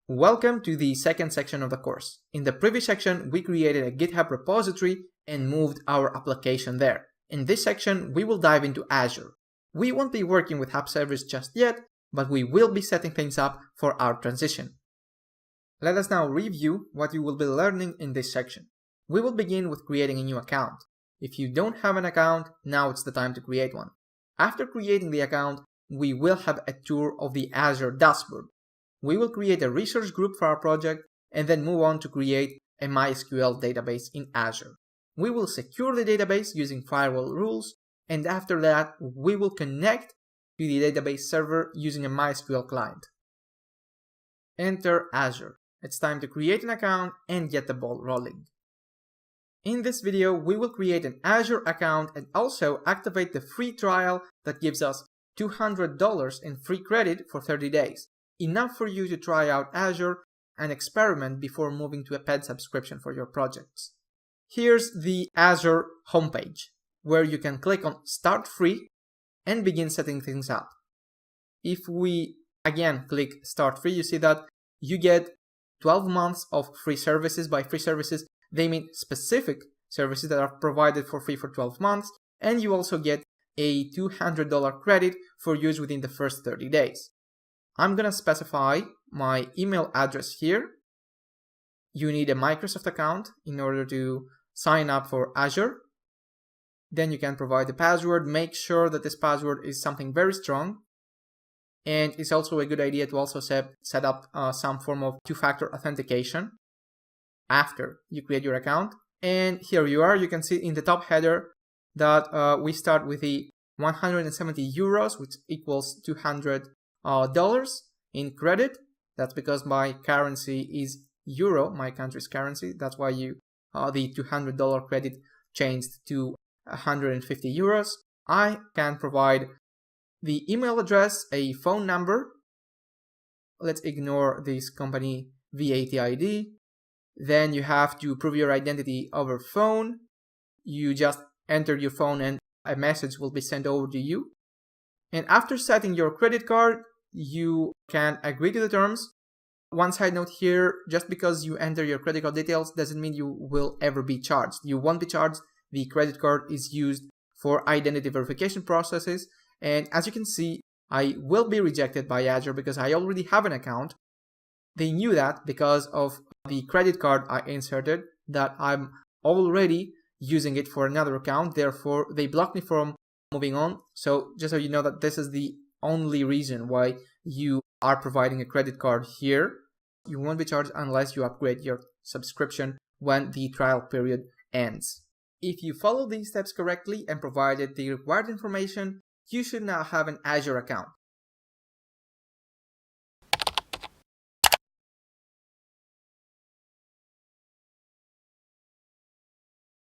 Welcome to the second section of the course. In the previous section, we created a GitHub repository and moved our application there. In this section, we will dive into Azure. We won't be working with app servers just yet, but we will be setting things up for our transition. Let us now review what you will be learning in this section. We will begin with creating a new account. If you don't have an account, now it's the time to create one. After creating the account, we will have a tour of the Azure dashboard. We will create a research group for our project and then move on to create a MySQL database in Azure. We will secure the database using firewall rules, and after that, we will connect to the database server using a MySQL client. Enter Azure. It's time to create an account and get the ball rolling. In this video, we will create an Azure account and also activate the free trial that gives us $200 in free credit for 30 days. Enough for you to try out Azure and experiment before moving to a paid subscription for your projects. Here's the Azure homepage, where you can click on Start Free and begin setting things up. If we again click Start Free, you see that you get 12 months of free services. By free services, they mean specific services that are provided for free for 12 months, and you also get a $200 credit for use within the first 30 days. I'm going to specify my email address here. You need a Microsoft account in order to sign up for Azure. Then you can provide the password. Make sure that this password is something very strong. And it's also a good idea to also set up some form of two-factor authentication after you create your account. And here you are. You can see in the top header that we start with the 170 euros, which equals $200 in credit. That's because my currency is euro, my country's currency. That's why the $200 credit changed to 150 euros. I can provide the email address, a phone number. Let's ignore this company VAT ID. Then you have to prove your identity over phone. You just enter your phone and a message will be sent over to you. And after setting your credit card, you can agree to the terms. One side note here, just because you enter your credit card details doesn't mean you will ever be charged. You won't be charged. The credit card is used for identity verification processes. And as you can see, I will be rejected by Azure because I already have an account. They knew that because of the credit card I inserted, that I'm already using it for another account. Therefore, they blocked me from moving on. So just so you know that this is the only reason why you are providing a credit card here. You won't be charged unless you upgrade your subscription when the trial period ends. If you follow these steps correctly and provided the required information, you should now have an Azure account.